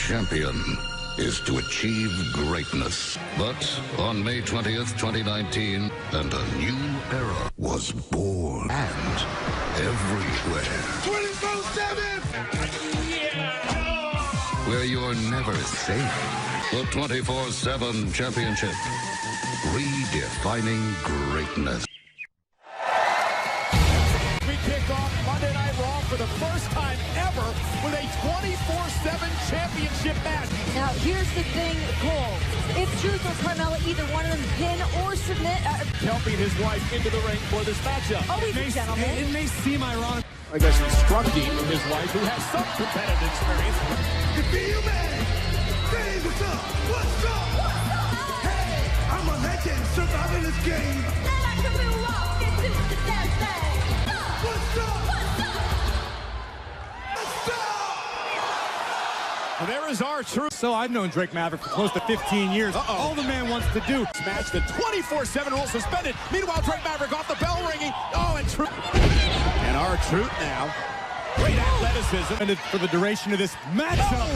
champion is to achieve greatness. But on May 20th, 2019, and a new era was born. And everywhere. 24/7! Where you're never safe. The 24/7 Championship. Redefining greatness. We kick off Monday Night Raw for the first time ever with a 24/7 championship match. Now, here's the thing, Cole. If Truth or Carmella, either one of them pin or submit... Helping his wife into the ring for this matchup. Always a gentleman. It may seem ironic. I guess instructing his wife, who has some competitive experience. You feel man? Hey, what's up? What's up? Hey, I'm a legend surviving this game. What's up? Well, there is R-Truth. So I've known Drake Maverick for close to 15 years. All the man wants to do. Match the 24/7 rule suspended. Meanwhile, Drake Maverick off the bell ringing. Oh, and Truth. And R-Truth now. Great athleticism. And for the duration of this matchup.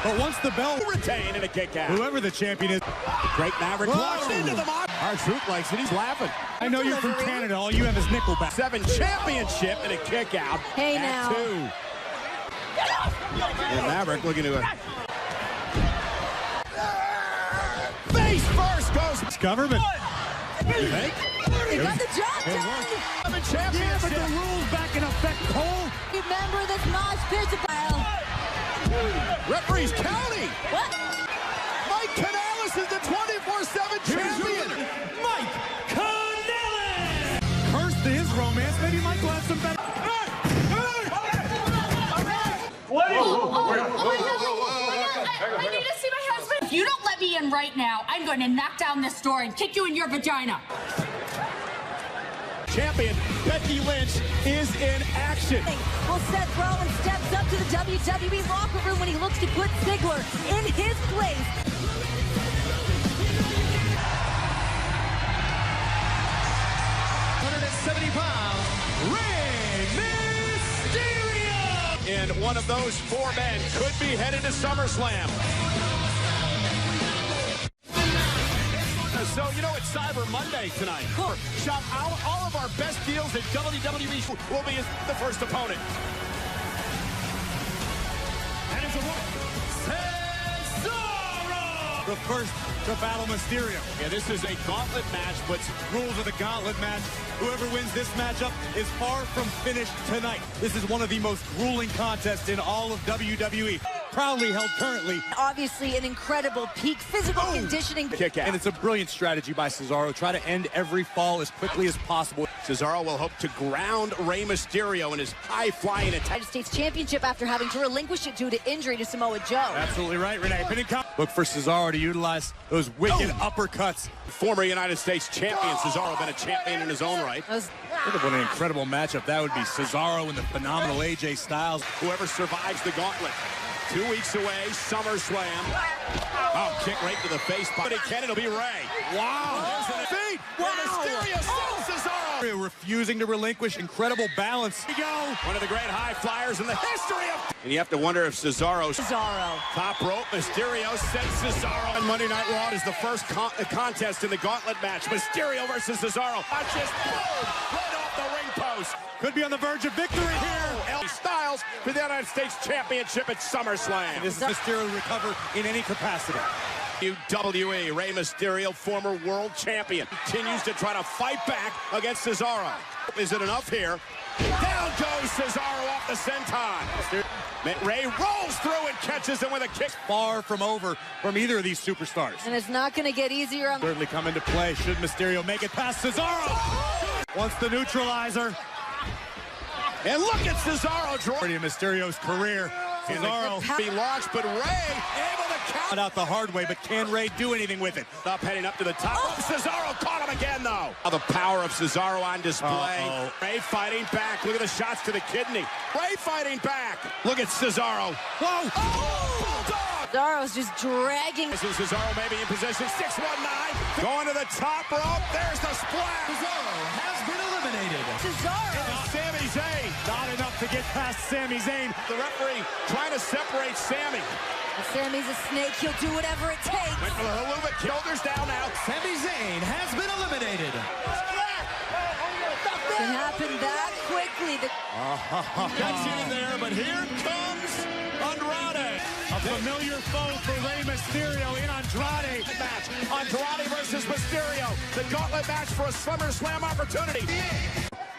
But once the bell Retain and a kick out. whoever the champion is. Drake Maverick walks into the mob. R-Truth likes it. He's laughing. I know you're from Canada. All you have is Nickelback. 7 championship and a kick out. Hey, at now. 2. And Maverick looking to it. Face first goes. It's government. You think? They got the job done. Yeah, but the rules back in effect, Cole. Remember this mosh pit. Referees counting. What? Mike Kanellis is the 24/7 champion. Mike Kanellis. Cursed to his romance. Maybe Michael had some better. I need to see my husband. If you don't let me in right now, I'm going to knock down this door and kick you in your vagina. Champion Becky Lynch is in action. Well, Seth Rollins steps up to the WWE locker room when he looks to put Ziggler in his place. 170 pounds, Rey Mysterio. And one of those 4 men could be headed to SummerSlam. So, you know, it's Cyber Monday tonight. Cool. Shop all of our best deals at WWE will be the first opponent. That is a woman. Cesaro! The first to battle Mysterio. Yeah, this is a gauntlet match, but Rules of the gauntlet match. Whoever wins this matchup is far from finished tonight. This is one of the most grueling contests in all of WWE. Proudly held currently. Obviously, an incredible peak physical conditioning. kick out. And it's a brilliant strategy by Cesaro. Try to end every fall as quickly as possible. Cesaro will hope to ground Rey Mysterio in his high-flying attack. United States Championship after having to relinquish it due to injury to Samoa Joe. Absolutely right, Renee. Look for Cesaro to utilize those wicked uppercuts. Former United States champion Cesaro, been a champion in his own right. Look at what an incredible matchup that would be. Cesaro and the phenomenal AJ Styles. Whoever survives the gauntlet. 2 weeks away, SummerSlam. Oh, kick right to the face. But again, it'll be Rey. Wow. There's the feet. Wow. Mysterio sells Cesaro. Refusing to relinquish. Incredible balance. Here we go. One of the great high flyers in the history of... And you have to wonder if Cesaro's... Cesaro. Top rope, Mysterio sends Cesaro. On Monday Night Raw is the first contest in the gauntlet match. Mysterio versus Cesaro. Watch this. Boom. Right off the ring post. Could be on the verge of victory here. L. Styles for the United States Championship at SummerSlam. This is Mysterio to recover in any capacity. WWE, Rey Mysterio, former world champion, continues to try to fight back against Cesaro. Is it enough here? Down goes Cesaro off the senton. Rey rolls through and catches him with a kick. Far from over from either of these superstars. And it's not going to get easier on... Certainly come into play should Mysterio make it past Cesaro. Once the neutralizer. And look at Cesaro drawing. Mysterio's career. Cesaro be launched, but Rey able to count out the hard way, but can Rey do anything with it? Up heading up to the top. Oh, Cesaro caught him again, though. The power of Cesaro on display. Rey fighting back. Look at the shots to the kidney. Rey fighting back. Look at Cesaro. Whoa! Oh, Bulldog! Cesaro's just dragging. Cesaro maybe in position. 619. Going to the top rope. There's the splash. Cesaro has been eliminated. Cesaro. Sami Zayn. Not enough to get past Sami Zayn. The referee trying to separate Sami. Sammy's a snake. He'll do whatever it takes. Went for the haluva. Shoulders down now. Sami Zayn has been eliminated. It happened that quickly. Gets in there, but here comes Andrade. A familiar foe for Rey Mysterio in Andrade. Match. Andrade versus Mysterio. The gauntlet match for a SummerSlam opportunity.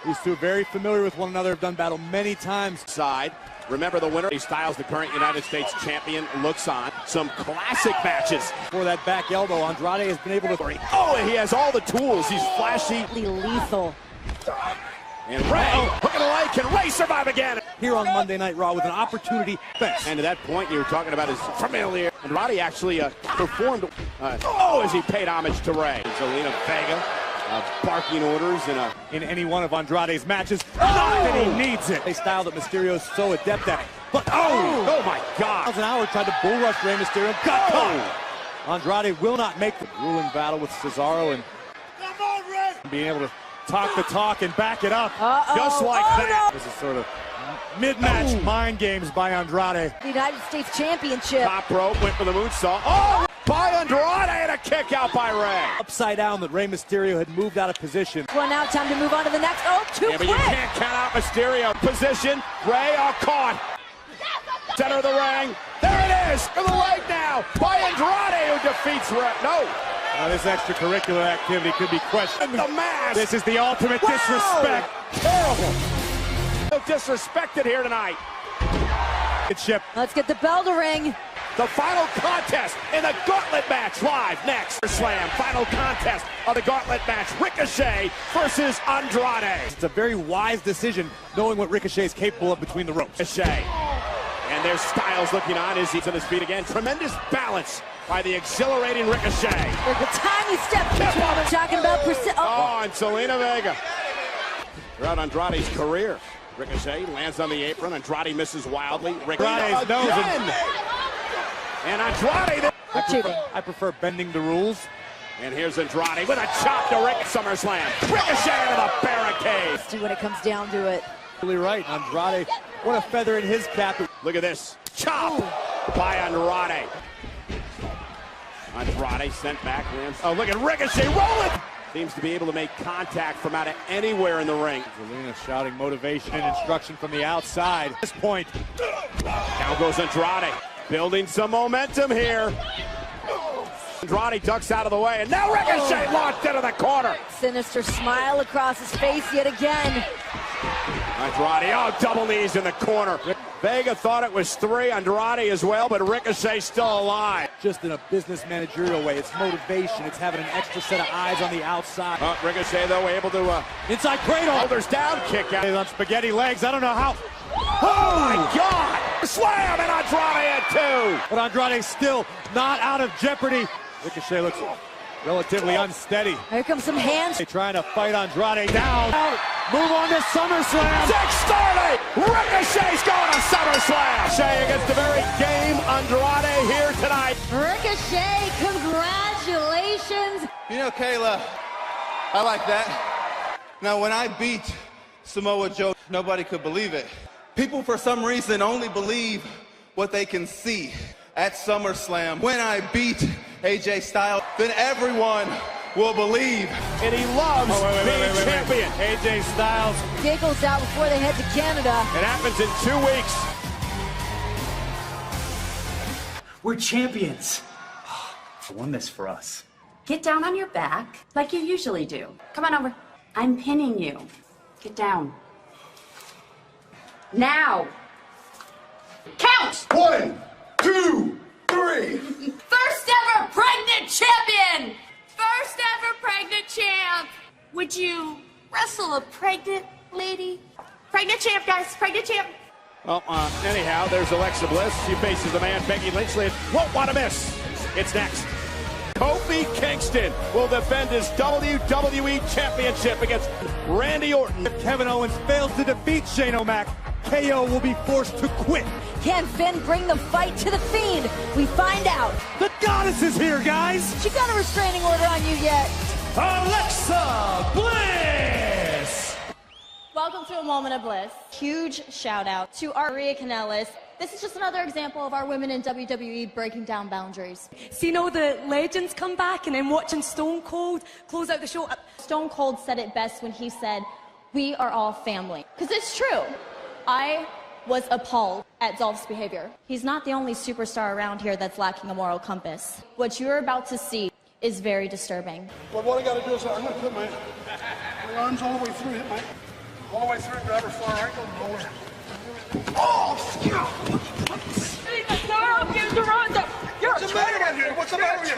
These two very familiar with one another, have done battle many times. Side. Remember the winner. Styles, the current United States champion, looks on. Some classic matches. For that back elbow, Andrade has been able to... Oh, and he has all the tools. He's flashy. Lethal. And Rey, hook of the leg. Can Rey survive again? Here on Monday Night Raw with an opportunity. And to that point you were talking about is familiar. Andrade actually performed as he paid homage to Rey. Zelina Vega barking orders in any one of Andrade's matches. Not that he needs it. A style that Mysterio is so adept at. But oh my God! Miles an hour tried to bull rush Rey Mysterio. Got caught. Andrade will not make the grueling battle with Cesaro and being able to talk the talk and back it up. Just like that. No. This is sort of mid-match mind games by Andrade. The United States Championship. Top rope, went for the moonsault. Oh! By Andrade and a kick out by Rey. Upside down that Rey Mysterio had moved out of position. Well, now time to move on to the next. Oh, too quick. But you can't count out Mysterio. Position. Rey caught. Center of the ring. There it is. For the leg now by Andrade, who defeats Rey. No. This extracurricular activity could be questioned. The mask. This is the ultimate disrespect. Terrible. No disrespected here tonight. Let's get the bell to ring. The final contest in the gauntlet match live next. Slam, final contest of the gauntlet match. Ricochet versus Andrade. It's a very wise decision knowing what Ricochet is capable of between the ropes. Ricochet. And there's Styles looking on as he's on his feet again. Tremendous balance by the exhilarating Ricochet. There's a tiny step. I'm talking about and Zelina Vega. Throughout Andrade's career. Ricochet lands on the apron. Andrade misses wildly. Andrade's nose and Andrade. I prefer bending the rules. And here's Andrade with a chop to Rick at SummerSlam. Ricochet into the barricade. See when it comes down to it. Really right. Andrade, what a feather in his cap. Look at this. Chop by Andrade. Andrade sent back. Oh, look at Ricochet rolling. Seems to be able to make contact from out of anywhere in the ring. Zelina shouting motivation and instruction from the outside. At this point. Down goes Andrade. Building some momentum here. Andrade ducks out of the way, and now Ricochet launched into the corner. Sinister smile across his face yet again. Andrade, double knees in the corner. Vega thought it was 3, Andrade as well, but Ricochet still alive. Just in a business managerial way, it's motivation, it's having an extra set of eyes on the outside. Ricochet, though, able to... inside cradle. Shoulders down, kick out. On spaghetti legs, I don't know how. Oh, my God! Slam, and Andrade at 2. But Andrade's still not out of jeopardy. Ricochet looks relatively unsteady. Here comes some hands. They're trying to fight Andrade down. Move on to SummerSlam. 6:30. Ricochet's going to SummerSlam. Ricochet against the very game Andrade here tonight. Ricochet, congratulations. You know, Kayla, I like that. Now, when I beat Samoa Joe, nobody could believe it. People, for some reason, only believe what they can see. At SummerSlam, when I beat AJ Styles, then everyone will believe. And he loves being champion. AJ Styles giggles out before they head to Canada. It happens in 2 weeks. We're champions. I won this for us. Get down on your back like you usually do. Come on over. I'm pinning you. Get down. Now. Count! 1, 2, 3. First ever pregnant champion! First ever pregnant champ! Would you wrestle a pregnant lady? Pregnant champ, guys. Pregnant champ. Well, anyhow, there's Alexa Bliss. She faces the man Becky Lynch. Won't want to miss. It's next. Kofi Kingston will defend his WWE Championship against Randy Orton. Kevin Owens fails to defeat Shane O'Mac. KO will be forced to quit. Can Finn bring the fight to the Fiend? We find out. The Goddess is here, guys. She got a restraining order on you yet? Alexa Bliss! Welcome to a moment of bliss. Huge shout out to our Maria Kanellis. This is just another example of our women in WWE breaking down boundaries. See, the legends come back and then watching Stone Cold close out the show. Stone Cold said it best when he said, "We are all family." Because it's true. I was appalled at Dolph's behavior. He's not the only superstar around here that's lacking a moral compass. What you're about to see is very disturbing. But what I got to do is I'm going to put my arms all the way through, all the way through, grab her far ankle, and roll her. Oh, yeah. You're a traitor. What's the matter with you?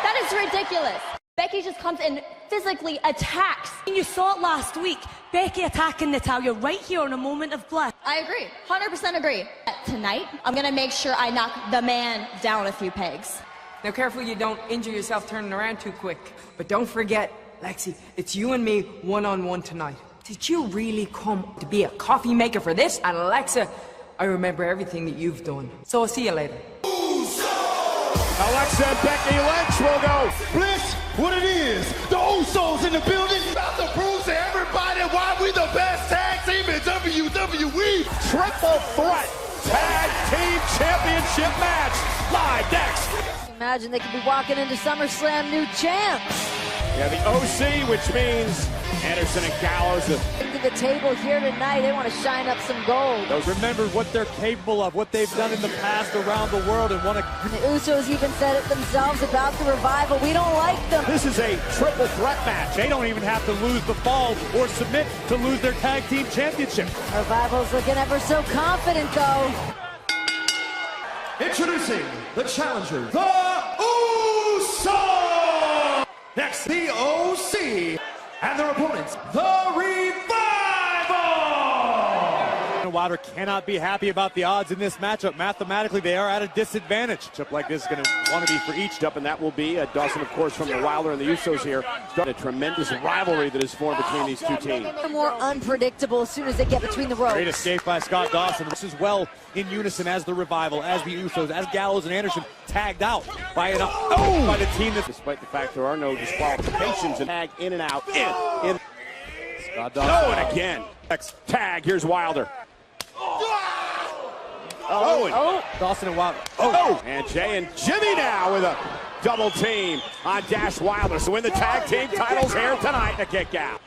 That is ridiculous. Becky just comes and physically attacks. You saw it last week. Becky attacking Natalya right here in a moment of bliss. I agree. 100% agree. Tonight, I'm going to make sure I knock the man down a few pegs. Now, careful you don't injure yourself turning around too quick. But don't forget, Lexi, it's you and me one-on-one tonight. Did you really come to be a coffee maker for this? And Alexa, I remember everything that you've done. So I'll see you later. Alexa and Becky Lynch will go. Bliss, what it is, the Usos in the building. About to prove to everybody why we the best tag team in WWE. Triple threat tag team championship match. Live next. Imagine they could be walking into SummerSlam new champs. Yeah, the OC, which means Anderson and Gallows. To the table here tonight, they want to shine up some gold. Remember what they're capable of, what they've done in the past around the world, and want to. The Usos even said it themselves about the Revival. We don't like them. This is a triple threat match. They don't even have to lose the fall or submit to lose their tag team championship. Revival's looking ever so confident, though. Introducing the challenger, the Usos! Next, the OC, and their opponents, the Revival! Wilder cannot be happy about the odds in this matchup. Mathematically, they are at a disadvantage. Matchup like this is going to want to be for each up, and that will be Dawson, of course, from the Wilder and the Usos here. A tremendous rivalry that is formed between these two teams. They're more unpredictable as soon as they get between the ropes. Great escape by Scott Dawson. This is well in unison as the Revival, as the Usos, as Gallows and Anderson tagged out by by the team. Despite the fact there are no disqualifications, and tag in and out. In. Scott Dawson. And again. Next tag. Here's Wilder. Dawson and Wilder. And Jay and Jimmy now with a double team on Dash Wilder. So win the tag team titles here tonight. A kick out.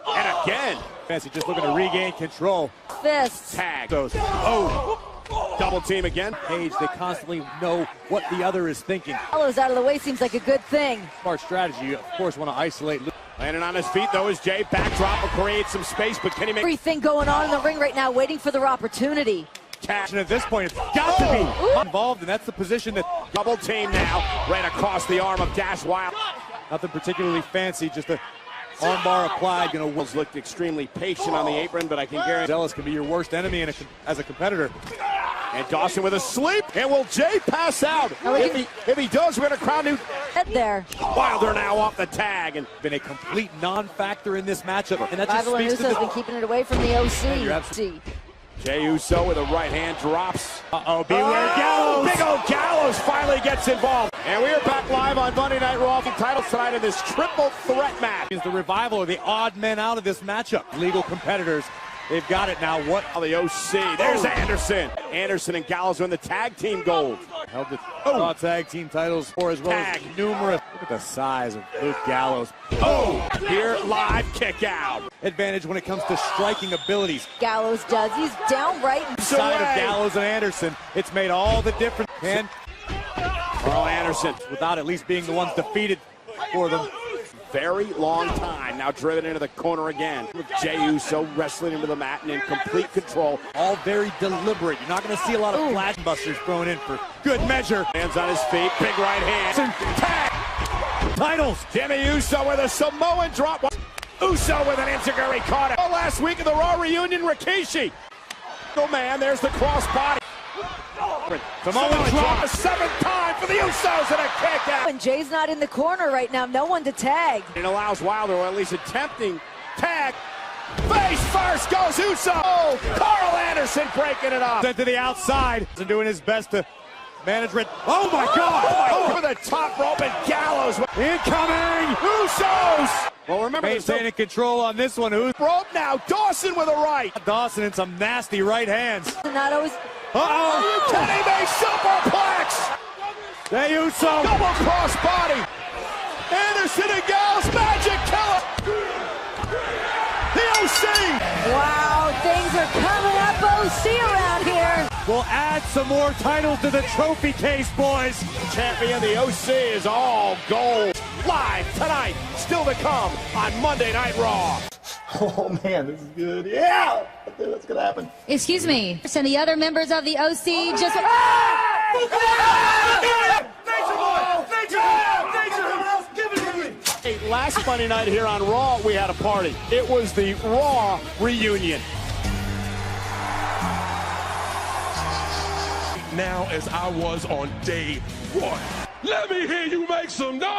And again. Fancy just looking to regain control. Fists. Tag. Double team again. Page, they constantly know what the other is thinking. Gallows out of the way seems like a good thing. Smart strategy. You, of course, want to isolate. Landing on his feet, though, is Jay. Backdrop will create some space, but can he make... Everything going on in the ring right now, waiting for their opportunity. Cash. And at this point, it's got to be involved, and that's the position that... Double team now, right across the arm of Dash Wilder. Nothing particularly fancy, just a armbar applied. Wills looked extremely patient on the apron, but I can guarantee Zealous can be your worst enemy as a competitor. And Dawson with a sleep. And will Jay pass out? If he does, we're going to crown new head there. Wilder now off the tag. And been a complete non-factor in this matchup. And that just Revival and speaks to Usos been keeping it away from the OC. You're absolutely... Jay Uso with a right hand drops. Beware Gallows. Big old Gallows finally gets involved. And we are back live on Monday Night Raw. The titles tonight in this triple threat match. Is the Revival are the odd men out of this matchup. Legal competitors. They've got it now. What? The OC. There's Anderson. Anderson and Gallows win the tag team gold. Held the Raw tag team titles for as well as numerous. Look at the size of Luke Gallows. Here live kick out. Advantage when it comes to striking abilities. Gallows does. He's downright side of Gallows and Anderson. It's made all the difference. And Carl Anderson without at least being the ones defeated for them. Very long time. Now driven into the corner again. With Jey Uso wrestling into the mat and in complete control. All very deliberate. You're not going to see a lot of flash busters thrown in for good measure. Hands on his feet. Big right hand. Tag. Titles. Jimmy Uso with a Samoan drop. Uso with an enziguri kata. Last week of the Raw reunion, Rikishi. Oh man, there's the cross body. Samoan drop a seventh time for the Usos and a kick out. And Jay's not in the corner right now. No one to tag. It allows Wilder, or at least attempting tag. Face first goes Uso. Oh, Carl Anderson breaking it up. Sent to the outside and doing his best to manage it. Oh my God! Over the top rope and Gallows. Incoming! Usos! Well, remember, maintaining control on this one. Who's rope now? Dawson with a right. Dawson in some nasty right hands. Not always. Uh-oh! Kenny May superplex! The Uso! Double cross body! Anderson and Gallows, magic killer! The OC! Wow, things are coming up OC around here. We'll add some more titles to the trophy case, boys. Champion, the OC is all gold. Live tonight, still to come on Monday Night Raw. Oh man, this is good. Yeah! That's gonna happen. Excuse me. And the other members of the OC just... Last Monday night here on Raw, we had a party. It was the Raw reunion. Now as I was on day one. Let me hear you make some noise!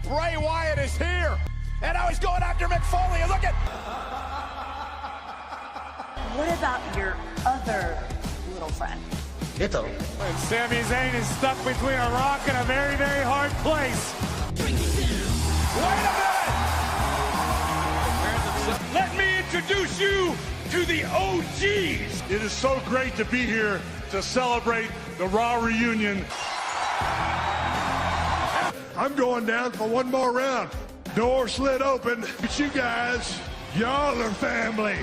Bray Wyatt is here, and now he's going after Mick Foley. Look at... What about your other little friend? Ditto. And Sami Zayn is stuck between a rock and a very, very hard place. Wait a minute! Let me introduce you to the OGs. It is so great to be here to celebrate the Raw reunion. I'm going down for one more round. Door slid open. But you guys, y'all are family.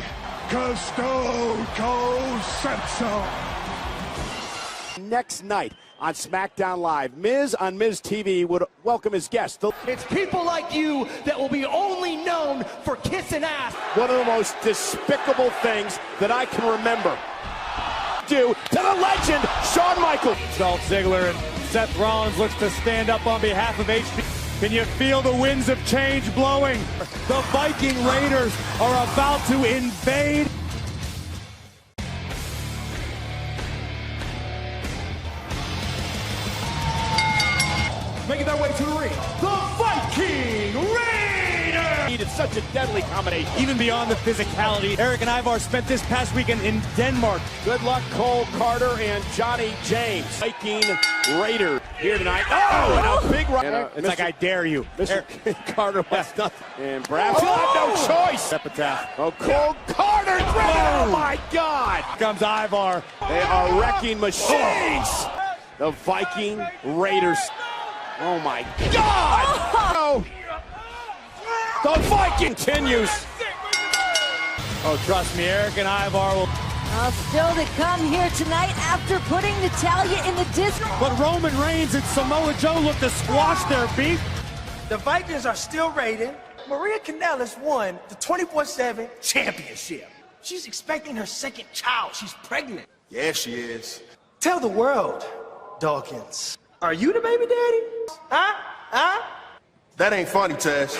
'Cause Stone Cold said so. Next night on SmackDown Live, Miz on Miz TV would welcome his guests. It's people like you that will be only known for kissing ass. One of the most despicable things that I can remember. Do to the legend, Shawn Michaels. Dolph Ziggler and Seth Rollins looks to stand up on behalf of HP. Can you feel the winds of change blowing? The Viking Raiders are about to invade. Making their way to the ring, the Viking Raiders! It's such a deadly combination. Even beyond the physicality, Eric and Ivar spent this past weekend in Denmark. Good luck, Cole Carter and Johnny James. Viking Raider here tonight. Oh, and a big right. It's like I dare you. Mr. Carter wants nothing. And Bradfield have no choice. Epitaph. Oh, Cole Carter driven. Oh, my God. Here comes Ivar. They are wrecking machines. The Viking Raiders. Oh, my God. Oh. The Viking continues. Oh, trust me, Eric and Ivar will... Still to come here tonight after putting Natalya in the disc. But Roman Reigns and Samoa Joe look to squash their beef. The Vikings are still raiding. Maria Kanellis won the 24/7 championship. She's expecting her second child. She's pregnant. Yeah, she is. Tell the world, Dawkins. Are you the baby daddy? Huh? That ain't funny, Taz.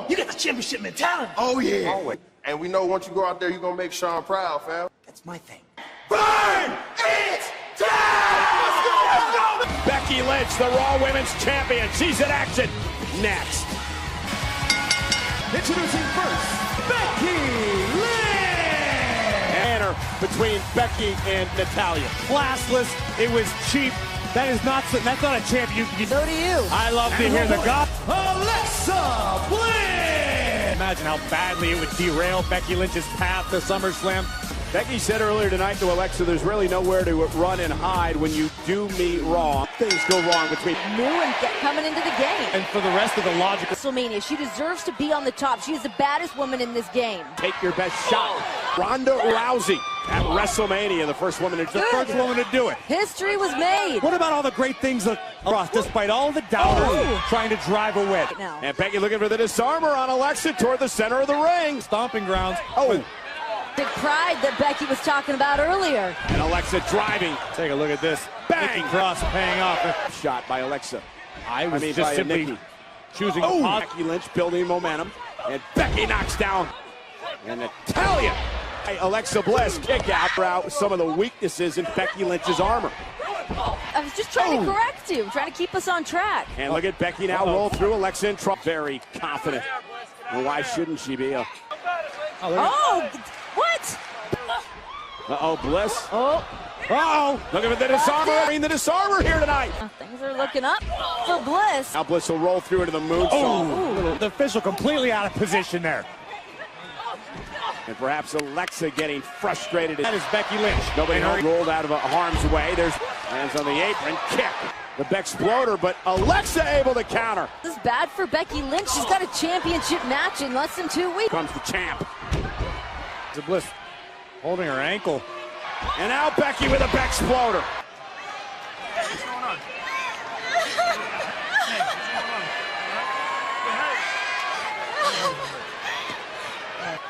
You got the championship mentality. Oh, yeah. Always. And we know once you go out there, you're going to make Sean proud, fam. That's my thing. Burn it down! Becky Lynch, the Raw Women's Champion. She's in action next. Introducing first, Becky Lynch! Banner between Becky and Natalya. Classless. It was cheap. That's not a champion. So do you. I love to hear the God. Alexa Bliss! Imagine how badly it would derail Becky Lynch's path to SummerSlam. Becky said earlier tonight to Alexa, there's really nowhere to run and hide when you do me Raw. Things go wrong between New and coming into the game. And for the rest of the logical... WrestleMania, she deserves to be on the top. She is the baddest woman in this game. Take your best shot. Ronda Rousey at WrestleMania, the first woman to do it. History was made. What about all the great things that despite all the doubters trying to drive a wedge? Now. And Becky looking for the disarmer on Alexa toward the center of the ring. Stomping grounds. The pride that Becky was talking about earlier. And Alexa driving. Take a look at this. Bang! Cross paying off. Shot by Alexa. I was just simply choosing Becky Lynch building momentum. And Becky knocks down. And Natalya. Alexa Bliss kick out some of the weaknesses in Becky Lynch's armor. I was just trying to correct you, trying to keep us on track. And look at Becky now roll through. Alexa in trouble. Very confident. Well, why shouldn't she be? Oh, what? Uh-oh, Bliss. Oh. Uh-oh. Look at the disarmer. The disarmer here tonight. Things are looking up for Bliss. Now Bliss will roll through into the moonsault. Oh, the official completely out of position there. And perhaps Alexa getting frustrated. That is Becky Lynch. Nobody rolled out of harm's way. There's hands on the apron. Kick. The Bexploder, but Alexa able to counter. This is bad for Becky Lynch. She's got a championship match in less than 2 weeks. Comes the champ. The Bliss holding her ankle. And now Becky with a Bexploder. What's going on?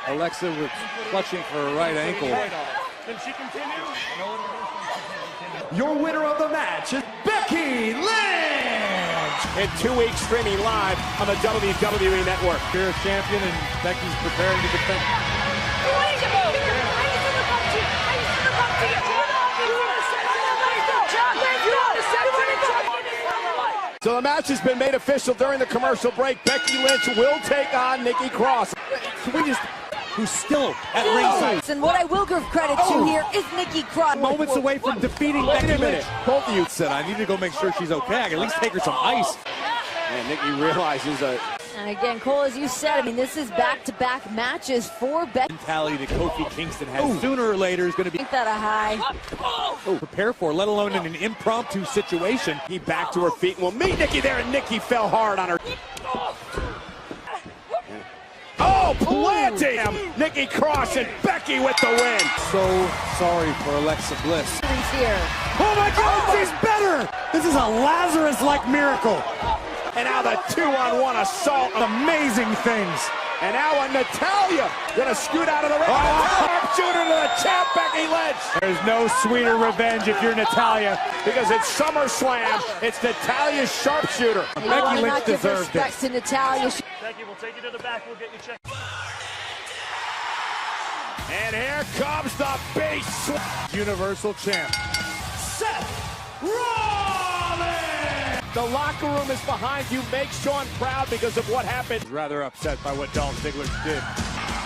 Alexa was clutching for her right ankle. Can she continue? Your winner of the match is Becky Lynch! In 2 weeks streaming live on the WWE Network. Here's champion and Becky's preparing to defend. So the match has been made official during the commercial break. Becky Lynch will take on Nikki Cross. Who's still at ringside. And what I will give credit to here is Nikki Cross. Moments away from defeating Becky Lynch. Both of you said, I need to go make sure she's okay. I can at least take her some ice. And Nikki realizes that. And again, Cole, as you said, I mean, this is back-to-back matches for Becky. Mentality that Kofi Kingston has sooner or later is going to be. Think that a high. Prepare for, let alone in an impromptu situation. He back to her feet. We'll meet Nikki there, and Nikki fell hard on her. Oh, planting him! Nikki Cross and Becky with the win. So sorry for Alexa Bliss. Here. Oh my God, she's better! This is a Lazarus-like miracle. And now the 2-on-1 assault. Amazing things. And now Natalya gonna scoot out of the ring. Sharpshooter to the champ, Becky Lynch. There's no sweeter revenge if you're Natalya. Because it's SummerSlam. It's Natalya's sharpshooter. Becky Lynch deserved it. Respect to Natalya. Thank you. We'll take you to the back. We'll get you checked. And here comes the beast. Universal champ. Seth Rollins! The locker room is behind you. Make Sean proud because of what happened. Rather upset by what Dolph Ziggler did.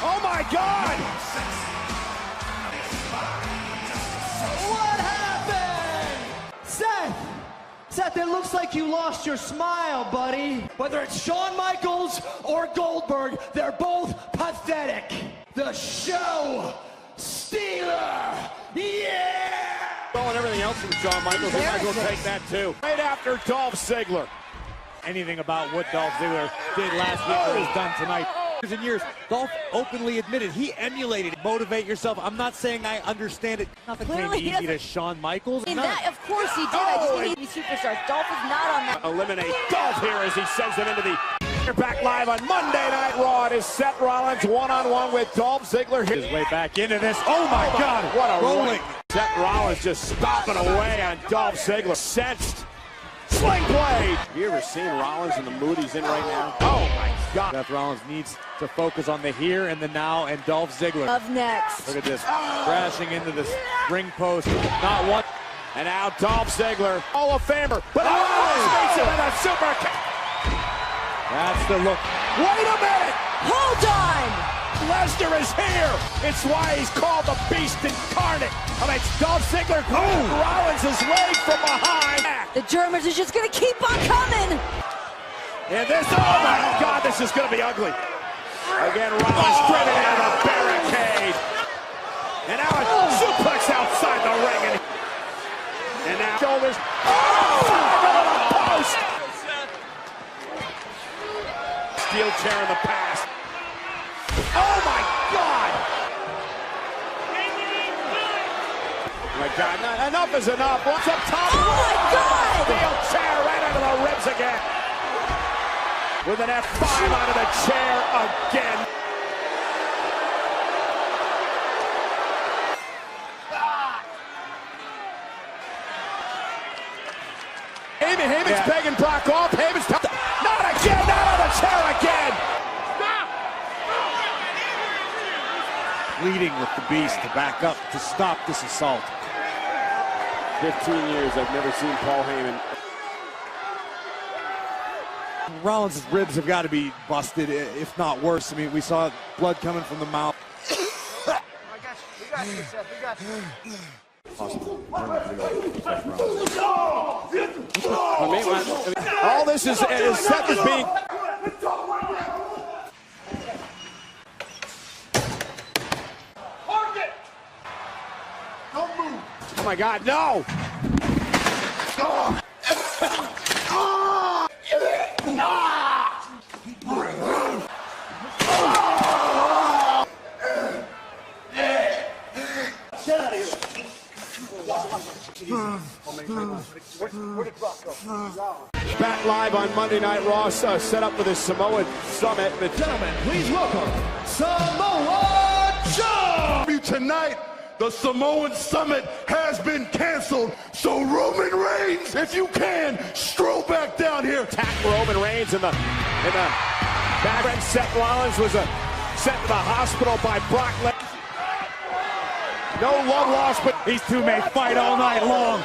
Oh my God! What happened? Seth, it looks like you lost your smile, buddy. Whether it's Shawn Michaels or Goldberg, they're both pathetic. The show stealer, yeah! And everything else from Shawn Michaels, he might as well take that too. Right after Dolph Ziggler. Anything about what Dolph Ziggler did last week or has done tonight. Years and years, Dolph openly admitted he emulated it. Motivate yourself. I'm not saying I understand it. Nothing came easy to Shawn Michaels. I mean, that, of course he did. I just think he's superstar. Dolph is not on that. Eliminate Dolph here as he sends him into the... Back live on Monday Night Raw. It is Seth Rollins one-on-one with Dolph Ziggler. His way back into this. Oh my God! What a rolling! Seth Rollins just stomping away on Dolph Ziggler. Sensed. Sling blade. You ever seen Rollins in the mood he's in right now? Oh my God! Seth Rollins needs to focus on the here and the now, and Dolph Ziggler. Up next. Look at this, crashing into the ring post. Not one. And now Dolph Ziggler, Hall of Famer, but meets him in a super kick. That's the look. Wait a minute! Hold on! Lesnar is here! It's why he's called the Beast Incarnate. I mean, it's Dolph Ziggler grabbing Rollins' leg from behind. The Germans are just gonna keep on coming! And this, oh my God, this is gonna be ugly. Again, Rollins driven into the barricade. And now a suplex outside the ring. And now shoulders. Oh! Post! Steel chair in the past. Oh my God! Oh my God, enough is enough. What's up top? Oh my God! Steel chair right under the ribs again. With an F5 out of the chair again. Heyman's pegging Brock off. Heyman's not again, not on the chair again. Leading with the Beast to back up to stop this assault. 15 years, I've never seen Paul Heyman. Rollins' ribs have got to be busted, if not worse. I mean, we saw blood coming from the mouth. All this is Seth is being... Oh my God, no! Back live on Monday Night Raw, set up for the Samoa Summit. Gentlemen, please welcome Samoa Joe! Tonight, the Samoan Summit has been canceled, so Roman Reigns, if you can, stroll back down here. Attack Roman Reigns in the back end. Seth Rollins was sent to the hospital by Brock Lesnar. No love lost, but these two may fight all night long.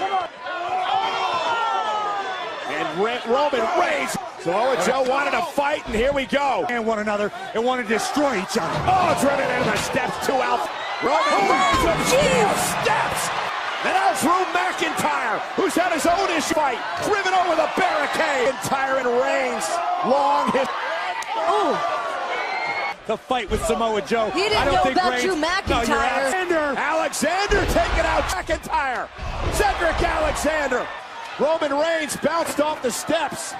And Roman Reigns. Samoa Joe wanted to fight, and here we go. And one another, and want to destroy each other. Oh, it's running into the steps, 2 out. Roman Reigns with 2 steps. And now Drew McIntyre, who's had his own issue fight, driven over the barricade. McIntyre and Reigns, long hit. Oh. The fight with Samoa Joe. He didn't know about Drew McIntyre. No, Alexander taking out McIntyre. Cedric Alexander. Roman Reigns bounced off the steps.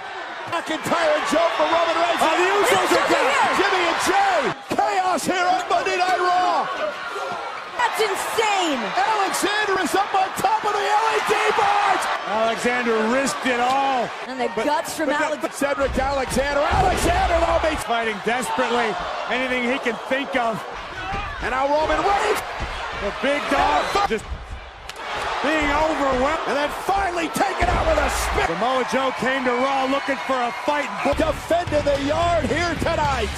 McIntyre and Joe for Roman Reigns. Oh, the Usos are down. Jimmy and Jay. Chaos here on Monday Night Raw. That's insane. Alexander is up on top of the LED boards. Alexander risked it all. And the guts from Alexander. Cedric Alexander. Alexander, though, he's fighting desperately. Anything he can think of. And now Roman Reigns. The big dog just being overwhelmed. And then finally taken out with a spin. Samoa Joe came to Raw looking for a fight. Defending the yard here tonight.